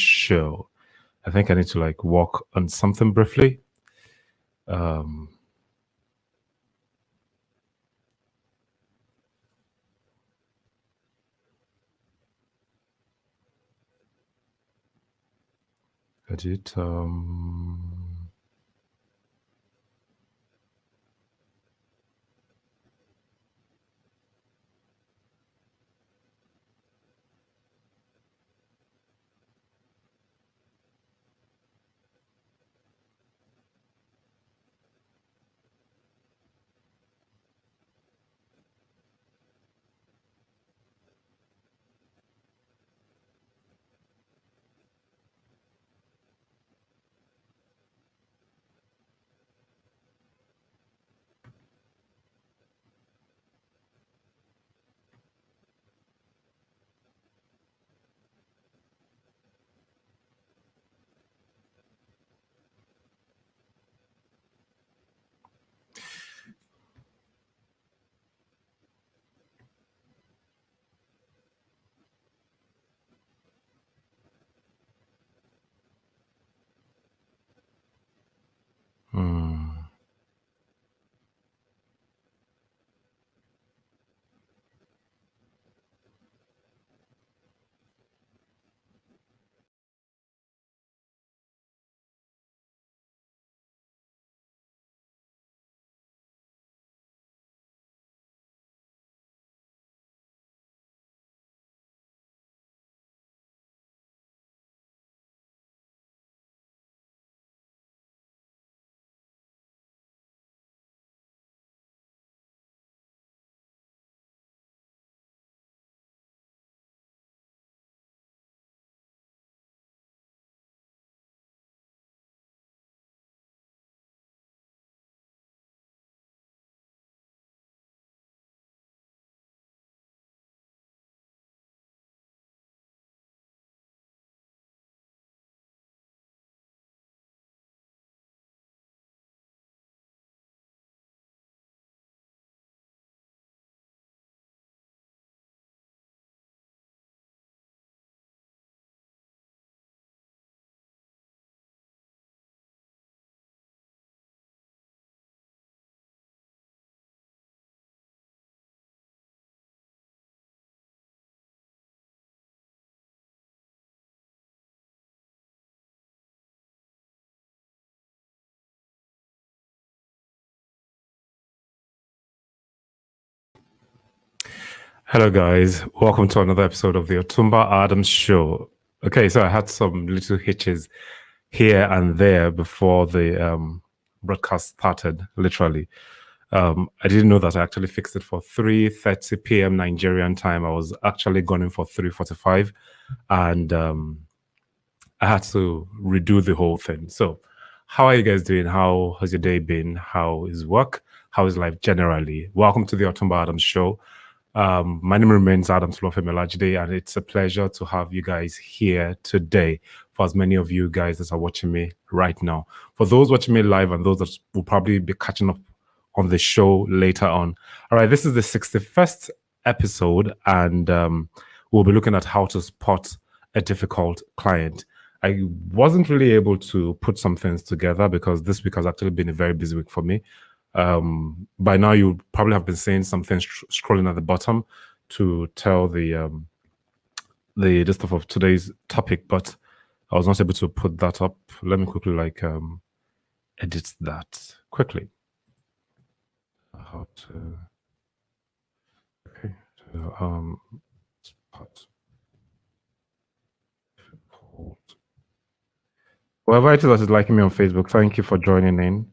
show. I think I need to like work on something briefly. Edit. Hello, guys. Welcome to another episode of the Otumba Adams Show. Okay, so I had some little hitches here and there before the broadcast started, literally. I didn't know that I actually fixed it for 3:30 p.m. Nigerian time. I was actually going for 3:45, and I had to redo the whole thing. So, how are you guys doing? How has your day been? How is work? How is life generally? Welcome to the Otumba Adams Show. My name remains Adam Slofemelajide, and it's a pleasure to have you guys here today. For as many of you guys that are watching me right now, for those watching me live and those that will probably be catching up on the show later on. All right, this is the 61st episode, and we'll be looking at how to spot a difficult client. I wasn't really able to put some things together because this week has actually been a very busy week for me. By now you probably have been seeing something scrolling at the bottom to tell the stuff of today's topic, but I was not able to put that up. Let me quickly edit that quickly. How to spot difficult. Whoever it is that is liking me on Facebook, thank you for joining in.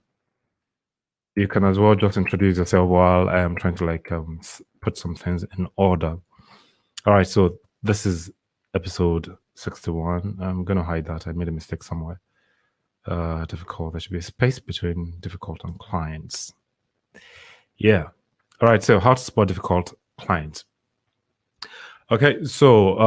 You can as well just introduce yourself while I am trying to put some things in order. All right, so this is episode 61. I'm gonna hide that. I made a mistake somewhere. Difficult. There should be a space between difficult and clients. Yeah. All right. So how to spot difficult clients. Okay. So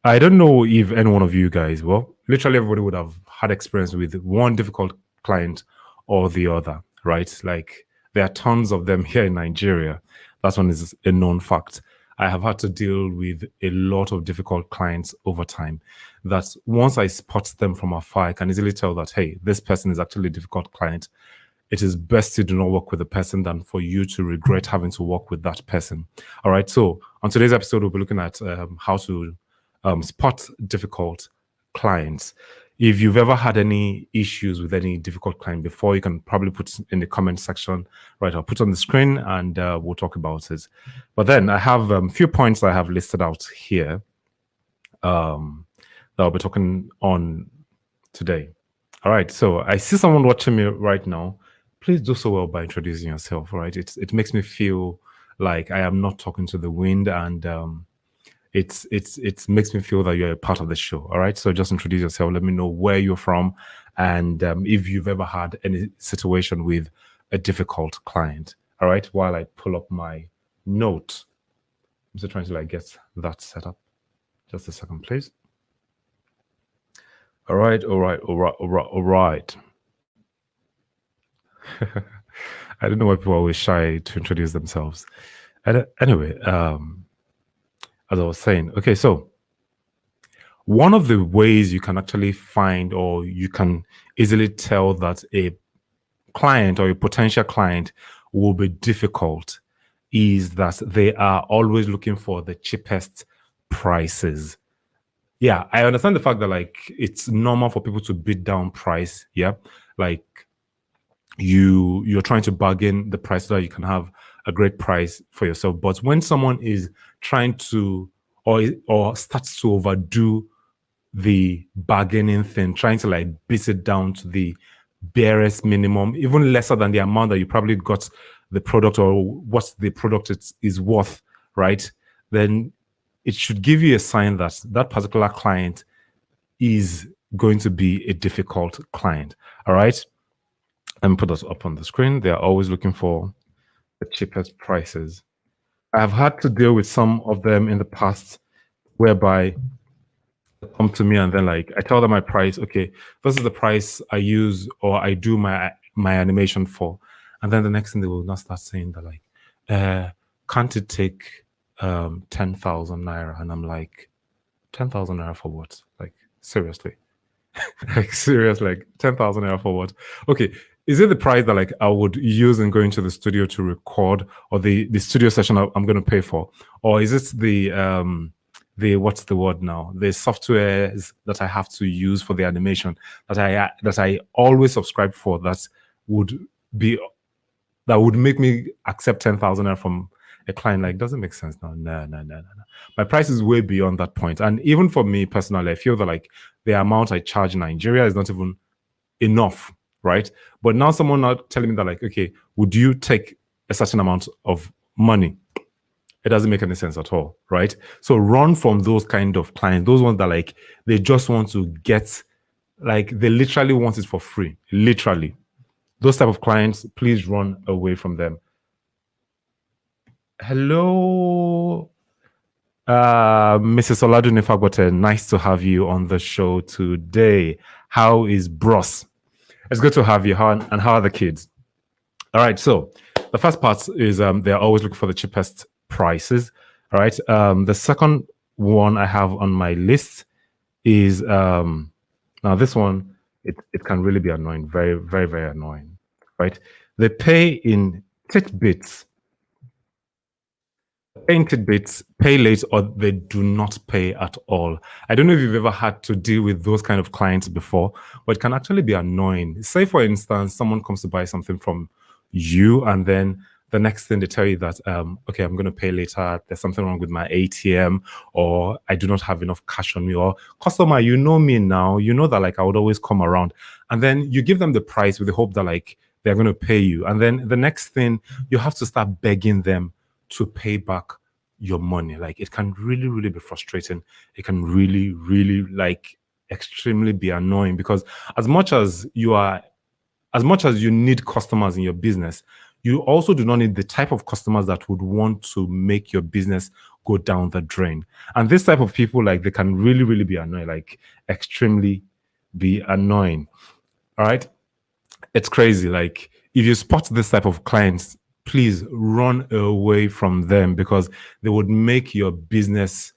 I don't know if any one of you guys, well, literally everybody would have had experience with one difficult client or the other, right? Like there are tons of them here in Nigeria. That one is a known fact. I have had to deal with a lot of difficult clients over time. that once I spot them from afar, I can easily tell that, hey, this person is actually a difficult client. It is best to do not work with the person than for you to regret having to work with that person. All right. So on today's episode, we'll be looking at how to spot difficult clients. If you've ever had any issues with any difficult client before, you can probably put in the comment section, right? I'll put on the screen and we'll talk about it. But then I have a few points I have listed out here that I'll be talking on today. All right. So I see someone watching me right now. Please do so well by introducing yourself. All right. It makes me feel like I am not talking to the wind, and it makes me feel that you're a part of the show. All right. So just introduce yourself. Let me know where you're from, and if you've ever had any situation with a difficult client. All right. While I pull up my note, I'm still trying to get that set up. Just a second, please. All right. I don't know why people are always shy to introduce themselves. Anyway, as I was saying, okay, so one of the ways you can actually find, or you can easily tell that a client or a potential client will be difficult, is that they are always looking for the cheapest prices. Yeah, I understand the fact that it's normal for people to bid down price. Yeah, you're trying to bargain the price so that you can have a great price for yourself. But when someone is trying to or starts to overdo the bargaining thing, trying to beat it down to the barest minimum, even lesser than the amount that you probably got the product or what the product is worth, right? Then it should give you a sign that that particular client is going to be a difficult client. All right. And put us up on the screen. They are always looking for the cheapest prices. I've had to deal with some of them in the past whereby they come to me and then I tell them my price. Okay, this is the price I use or I do my animation for. And then the next thing they will not start saying that can't it take 10,000 naira? And I'm like, 10,000 naira for what? Seriously. Seriously, 10,000 naira for what? Okay, is it the price that I would use in going to the studio to record, or the studio session I'm going to pay for, or is it the what's the word now? The softwares that I have to use for the animation that I always subscribe for that would make me accept 10,000 naira from a client? Doesn't make sense now. No. My price is way beyond that point. And even for me personally, I feel that the amount I charge in Nigeria is not even enough, right? But now someone now telling me that okay, would you take a certain amount of money? It doesn't make any sense at all, right? So run from those kind of clients, those ones that they just want to get, they literally want it for free, literally. Those type of clients, please run away from them. Hello, Mrs. Oladune Fagbote. Nice to have you on the show today. How is Bros? It's good to have you. How are the kids? All right. So the first part is they're always looking for the cheapest prices. All right. The second one I have on my list is now this one. It can really be annoying. Very, very, very annoying. Right. They pay in tidbits. Pay late, or they do not pay at all. I don't know if you've ever had to deal with those kind of clients before, but it can actually be annoying. Say, for instance, someone comes to buy something from you, and then the next thing they tell you that, okay, I'm going to pay later. There's something wrong with my ATM, or I do not have enough cash on me, or customer, you know me now, you know that I would always come around. And then you give them the price with the hope that they're going to pay you. And then the next thing, you have to start begging them to pay back your money. It can really, really be frustrating. It can really, really extremely be annoying, because as much as you need customers in your business, you also do not need the type of customers that would want to make your business go down the drain. And this type of people, they can really, really be annoying, extremely be annoying. All right. It's crazy. If you spot this type of clients, please run away from them, because they would make your business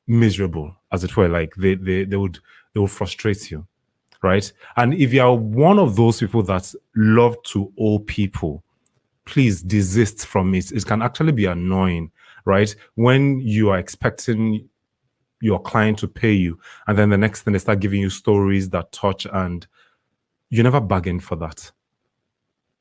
miserable. as it were. Like they would frustrate you, right? And if you are one of those people that love to owe people, please desist from it. It can actually be annoying, right? When you are expecting your client to pay you, and then the next thing they start giving you stories that touch, and you never bargained for that.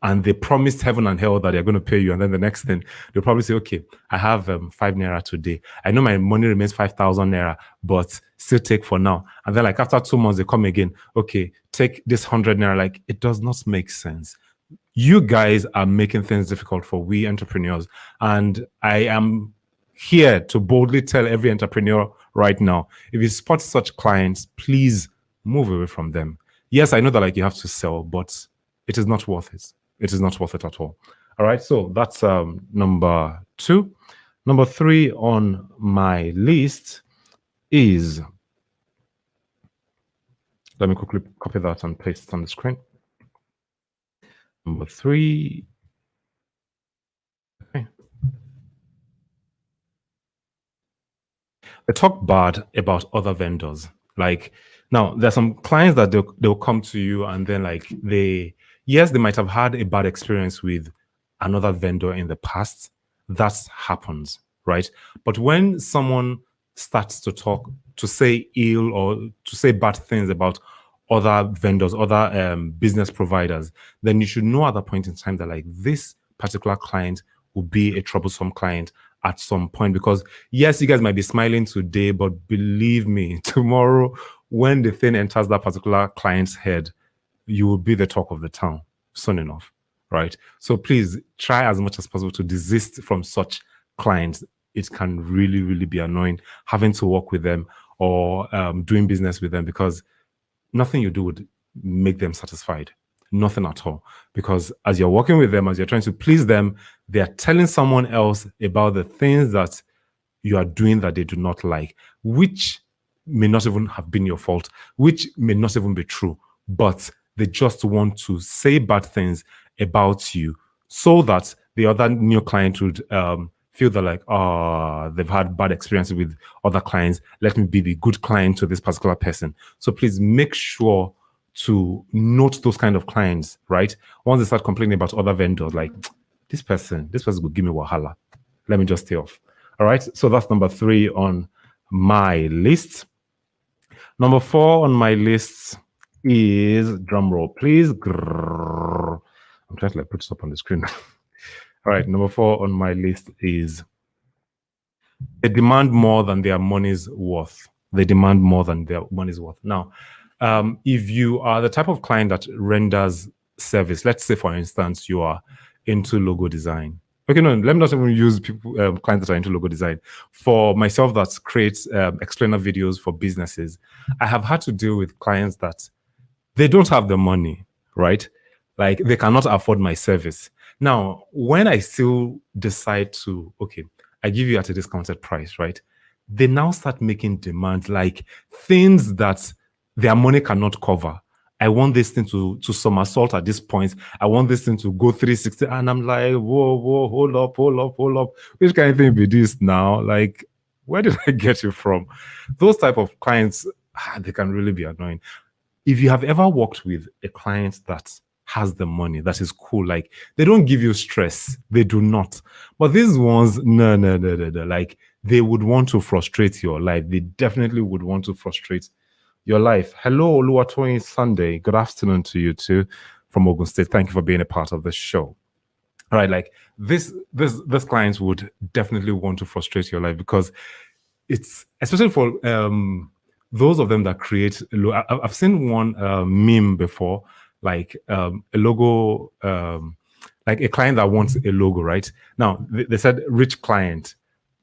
And they promised heaven and hell that they're going to pay you. And then the next thing, they'll probably say, okay, I have 5 naira today. I know my money remains 5,000 naira, but still take for now. And then like after 2 months, they come again. Okay, take this 100 naira. Like, it does not make sense. You guys are making things difficult for we entrepreneurs. And I am here to boldly tell every entrepreneur right now, if you spot such clients, please move away from them. Yes, I know that like you have to sell, but it is not worth it. It is not worth it at all. All right, so that's number 2. Number 3 on my list is, let me quickly copy that and paste it on the screen. Number 3. Okay. They talk bad about other vendors. Like, now there's some clients that they'll come to you and then like they might have had a bad experience with another vendor in the past. That happens, right? But when someone starts to say ill or to say bad things about other vendors, other business providers, then you should know at that point in time that like this particular client will be a troublesome client at some point. Because yes, you guys might be smiling today, but believe me, tomorrow when the thing enters that particular client's head, you will be the talk of the town soon enough, right? So please try as much as possible to desist from such clients. It can really, really be annoying having to work with them or doing business with them, because nothing you do would make them satisfied. Nothing at all. Because as you're working with them, as you're trying to please them, they're telling someone else about the things that you are doing that they do not like, which may not even have been your fault, which may not even be true, but they just want to say bad things about you so that the other new client would feel that like, oh, they've had bad experiences with other clients. Let me be the good client to this particular person. So please make sure to note those kind of clients, right? Once they start complaining about other vendors, like this person will give me wahala. Let me just stay off. All right. So that's number 3 on my list. Number 4 on my list is, drum roll, please. Grrr. I'm trying to like put this up on the screen. All right. Number 4 on my list is they demand more than their money's worth. They demand more than their money's worth. Now, if you are the type of client that renders service, let's say, for instance, you are into logo design. Okay, no, let me not even use people, clients that are into logo design. For myself, that creates explainer videos for businesses, I have had to deal with clients that they don't have the money, right? Like they cannot afford my service. Now, when I still decide to, okay, I give you at a discounted price, right? They now start making demands, like things that their money cannot cover. I want this thing to somersault at this point. I want this thing to go 360. And I'm like, whoa, hold up. Which kind of thing be this now? Like, where did I get you from? Those type of clients, they can really be annoying. If you have ever worked with a client that has the money, that is cool, like they don't give you stress. They do not. But these ones, no. Like they would want to frustrate your life. They definitely would want to frustrate your life. Hello, Oluwatoyin Sunday. Good afternoon to you too from Ogun State. Thank you for being a part of the show. All right, like this clients would definitely want to frustrate your life, because it's especially for those of them that create. I've seen one meme before, like a logo, like a client that wants a logo, right? Now they said rich client,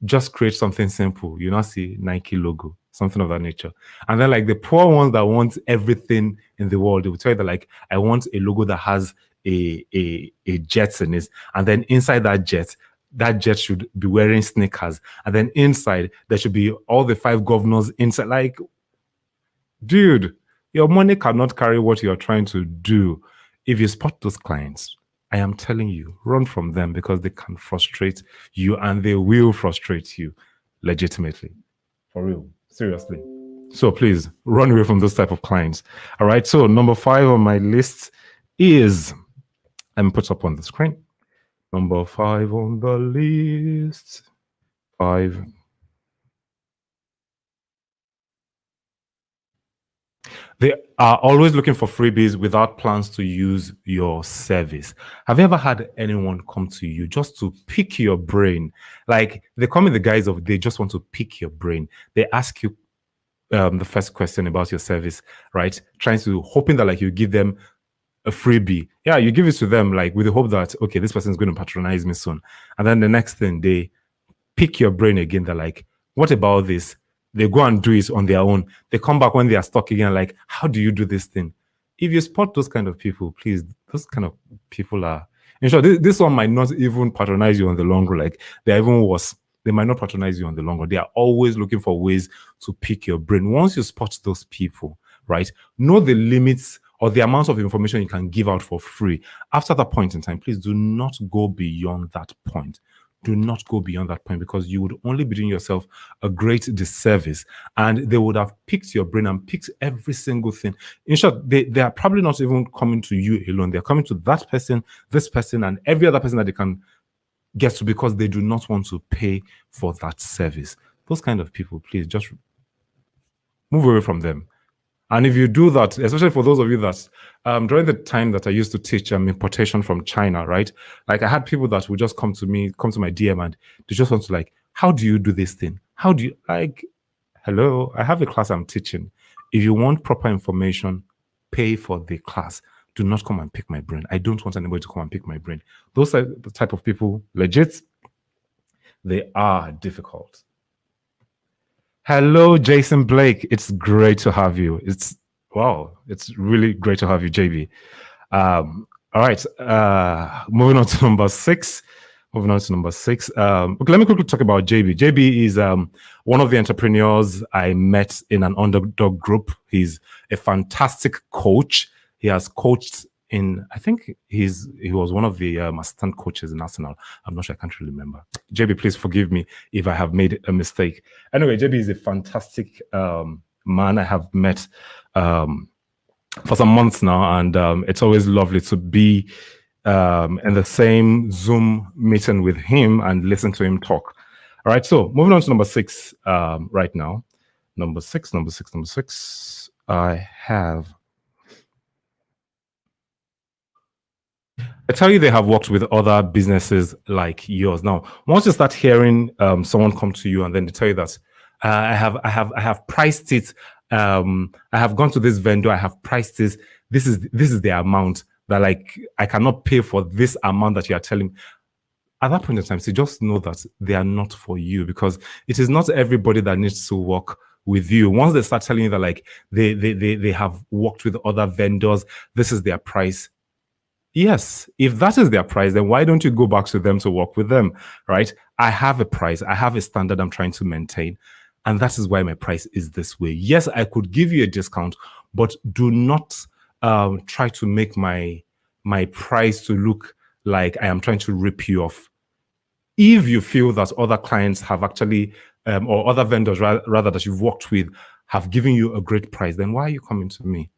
just create something simple. You now see Nike logo, something of that nature. And then like the poor ones that want everything in the world, they will tell you that like, I want a logo that has a jet in it. And then inside that jet should be wearing sneakers. And then inside there should be all the 5 governors inside. Like, dude, your money cannot carry what you're trying to do. If you spot those clients, I am telling you, run from them, because they can frustrate you, and they will frustrate you legitimately. For real. Seriously. So please run away from those type of clients. All right. So number 5 on my list is, let me put up on the screen. Number 5 on the list. 5. They are always looking for freebies without plans to use your service. Have you ever had anyone come to you just to pick your brain? Like they come in the guise of they just want to pick your brain. They ask you the first question about your service, right? Trying to hoping that like you give them a freebie. Yeah, you give it to them like with the hope that okay, this person is going to patronize me soon. And then the next thing they pick your brain again. They're like, what about this? They go and do it on their own. They come back when they are stuck again, like, how do you do this thing? If you spot those kind of people, please, those kind of people are, in short, this one might not even patronize you on the long run. Like, they're even worse. They might not patronize you on the long run. They are always looking for ways to pick your brain. Once you spot those people, right, know the limits or the amount of information you can give out for free. After that point in time, please do not go beyond that point. Do not go beyond that point because you would only be doing yourself a great disservice and they would have picked your brain and picked every single thing. In short, they are probably not even coming to you alone. They're coming to that person, this person, and every other person that they can get to because they do not want to pay for that service. Those kind of people, please just move away from them. And if you do that, especially for those of you that during the time that I used to teach importation from China, right? Like I had people that would just come to me, come to my DM, and they just want to like, how do you do this thing? How do you like? Hello, I have a class I'm teaching. If you want proper information, pay for the class. Do not come and pick my brain. I don't want anybody to come and pick my brain. Those are the type of people, legit, they are difficult. Hello, Jason Blake. It's great to have you. It's really great to have you, JB. All right. Moving on to number 6. Okay, let me quickly talk about JB. JB is one of the entrepreneurs I met in an underdog group. He's a fantastic coach. He has coached in, I think he was one of the assistant coaches in Arsenal. I'm not sure, I can't really remember. JB, please forgive me if I have made a mistake. Anyway, JB is a fantastic man I have met for some months now, and it's always lovely to be in the same Zoom meeting with him and listen to him talk. All right, so moving on to number 6 right now. Number six. I tell you, they have worked with other businesses like yours. Now, once you start hearing someone come to you and then they tell you that I have priced it. I have gone to this vendor. I have priced this. This is the amount that like I cannot pay for this amount that you are telling. At that point in time, so just know that they are not for you because it is not everybody that needs to work with you. Once they start telling you that like they have worked with other vendors, this is their price. Yes, if that is their price, then why don't you go back to them to work with them, right? I have a price, I have a standard I'm trying to maintain, and that is why my price is this way. Yes, I could give you a discount, but do not try to make my price to look like I am trying to rip you off. If you feel that other clients have actually, or other vendors rather that you've worked with have given you a great price, then why are you coming to me?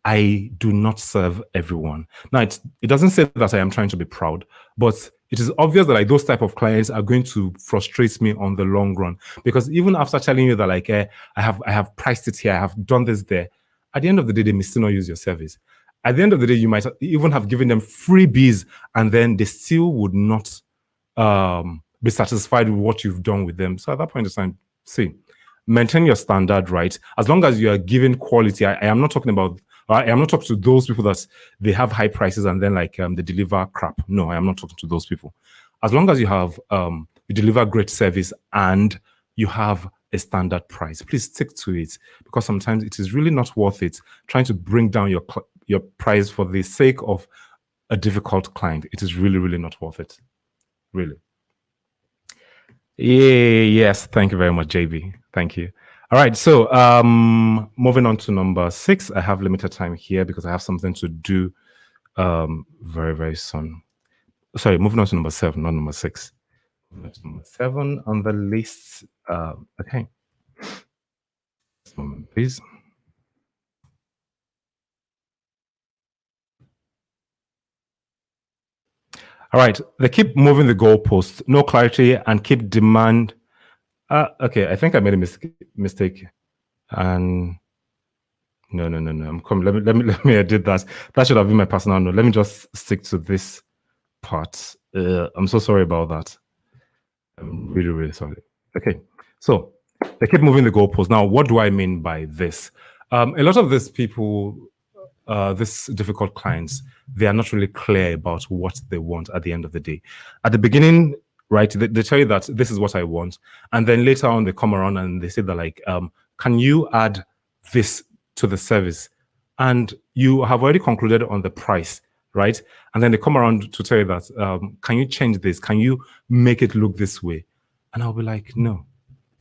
I do not serve everyone. Now, it doesn't say that I am trying to be proud, but it is obvious that like those type of clients are going to frustrate me on the long run. Because even after telling you that like I have priced it here, I have done this there, at the end of the day, they may still not use your service. At the end of the day, you might even have given them freebies, and then they still would not be satisfied with what you've done with them. So at that point in time, see, maintain your standard, right? As long as you are giving quality, I am not talking about. I am not talking to those people that they have high prices and then like they deliver crap. No, I am not talking to those people. As long as you have you deliver great service and you have a standard price, please stick to it because sometimes it is really not worth it trying to bring down your price for the sake of a difficult client. It is really, really not worth it. Really. Yeah, yes. Thank you very much, JB. Thank you. All right, so moving on to number 6. I have limited time here because I have something to do very, very soon. Sorry, moving on to number 7, not number 6. Number 7 on the list. Okay. Just a moment, please. All right. They keep moving the goalposts, no clarity, and keep demand. Okay, I think I made a mistake. And no. I'm coming. Let me edit that. That should have been my personal note. Let me just stick to this part. I'm so sorry about that. I'm really, really sorry. Okay, so they keep moving the goalposts. Now, what do I mean by this? A lot of these people, these difficult clients, they are not really clear about what they want at the end of the day. At the beginning, right, they tell you that this is what I want, and then later on they come around and they say that like, can you add this to the service? And you have already concluded on the price, right? And then they come around to tell you that, can you change this? Can you make it look this way? And I'll be like, no,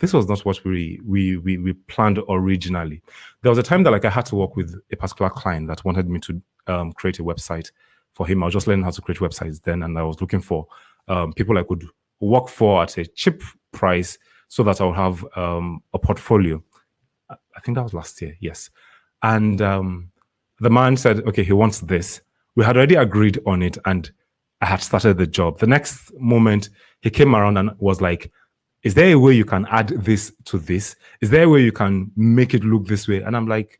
this was not what we planned originally. There was a time that like I had to work with a particular client that wanted me to create a website for him. I was just learning how to create websites then, and I was looking for people I could work for at a cheap price so that I would have a portfolio. I think that was last year, yes. And the man said, okay, he wants this. We had already agreed on it, and I had started the job. The next moment, he came around and was like, is there a way you can add this to this? Is there a way you can make it look this way? And I'm like,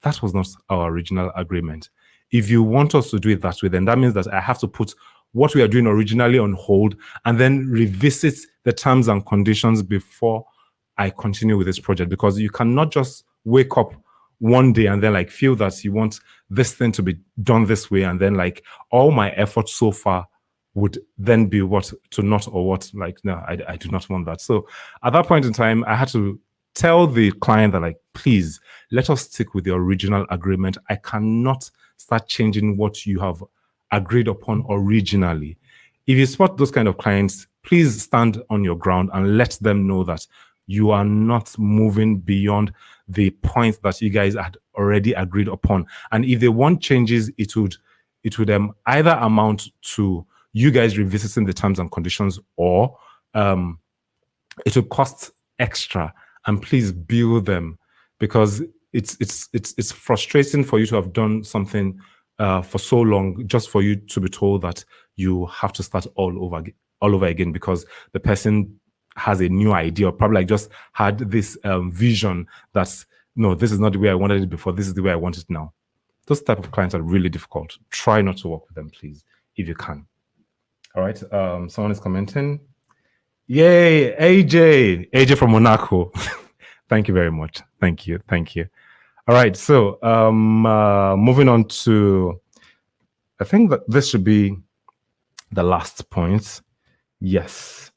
that was not our original agreement. If you want us to do it that way, then that means that I have to put what we are doing originally on hold and then revisit the terms and conditions before I continue with this project, because you cannot just wake up one day and then like feel that you want this thing to be done this way, and then like all my efforts so far would then be what to not or what, like, no, I do not want that. So at that point in time, I had to tell the client that like, please, let us stick with the original agreement. I cannot start changing what you have agreed upon originally. If you spot those kind of clients, please stand on your ground and let them know that you are not moving beyond the point that you guys had already agreed upon. And if they want changes, it would either amount to you guys revisiting the terms and conditions, or it will cost extra. And please bill them, because it's frustrating for you to have done something for so long just for you to be told that you have to start all over again because the person has a new idea, or probably like just had this vision that's, no, this is not the way I wanted it before, this is the way I want it now. Those type of clients are really difficult. Try not to work with them, please, if you can. All right, someone is commenting. Yay, AJ from Monaco. Thank you very much. Thank you. All right, so moving on to, I think that this should be the last point. Yes.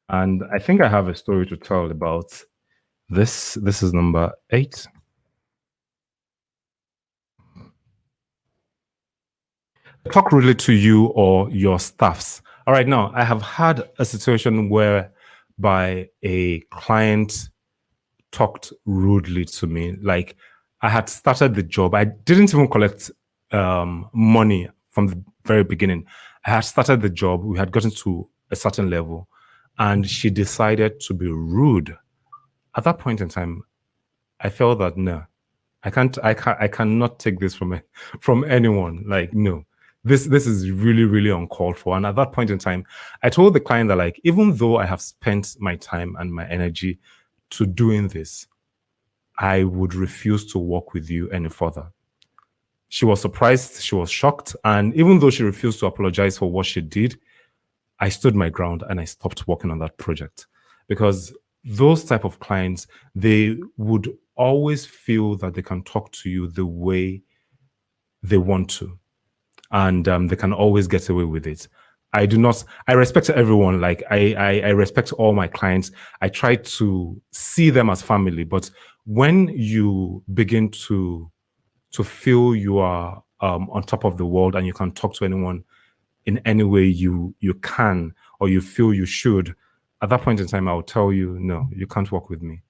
And I think I have a story to tell about this. This is number 8. Talk really to you or your staffs. All right, now I have had a situation whereby a client talked rudely to me. Like, I had started the job. I didn't even collect money from the very beginning. I had started the job. We had gotten to a certain level, and she decided to be rude. At that point in time, I felt that no, I cannot take this from anyone. Like, no, this is really, really uncalled for. And at that point in time, I told the client that like, even though I have spent my time and my energy to doing this, I would refuse to work with you any further. She was surprised, she was shocked, and even though she refused to apologize for what she did, I stood my ground and I stopped working on that project. Because those type of clients, they would always feel that they can talk to you the way they want to, and they can always get away with it. I respect everyone. Like, I respect all my clients. I try to see them as family. But when you begin to feel you are on top of the world and you can talk to anyone in any way you can, or you feel you should, at that point in time, I'll tell you, no, you can't work with me.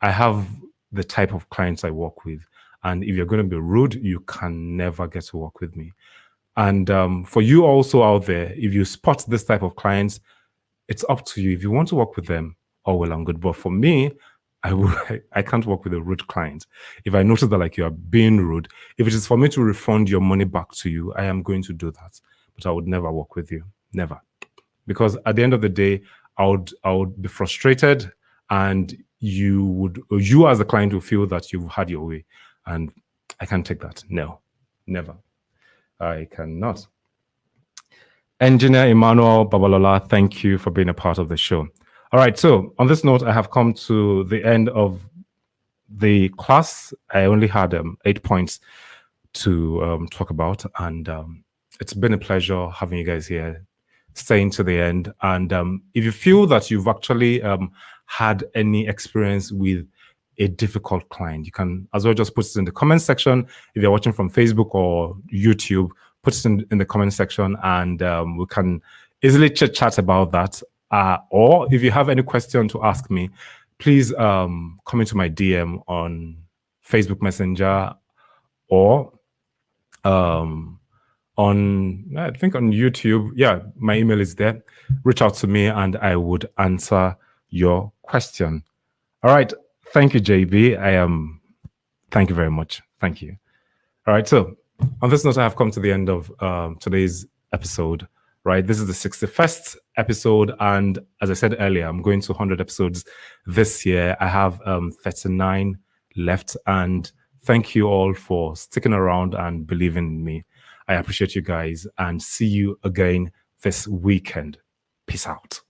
I have the type of clients I work with. And if you're going to be rude, you can never get to work with me. And for you also out there, if you spot this type of clients, it's up to you. If you want to work with them, all well and good. But for me, I can't work with a rude client. If I notice that like you are being rude, if it is for me to refund your money back to you, I am going to do that. But I would never work with you. Never. Because at the end of the day, I would be frustrated, and you as the client will feel that you've had your way. And I can't take that. No, never. I cannot. Engineer Emmanuel Babalola, thank you for being a part of the show. All right, so on this note, I have come to the end of the class. I only had 8 points to talk about, and it's been a pleasure having you guys here, staying to the end. And if you feel that you've actually had any experience with a difficult client, you can as well just put it in the comment section. If you're watching from Facebook or YouTube, put it in the comment section, and we can easily chat about that. Or if you have any question to ask me, please come into my DM on Facebook Messenger, or on, I think, on YouTube. Yeah, my email is there. Reach out to me and I would answer your question. All right. Thank you, JB. Thank you very much. Thank you. All right. So on this note, I have come to the end of today's episode. Right. This is the 61st episode. And as I said earlier, I'm going to 100 episodes this year. I have 39 left. And thank you all for sticking around and believing in me. I appreciate you guys, and see you again this weekend. Peace out.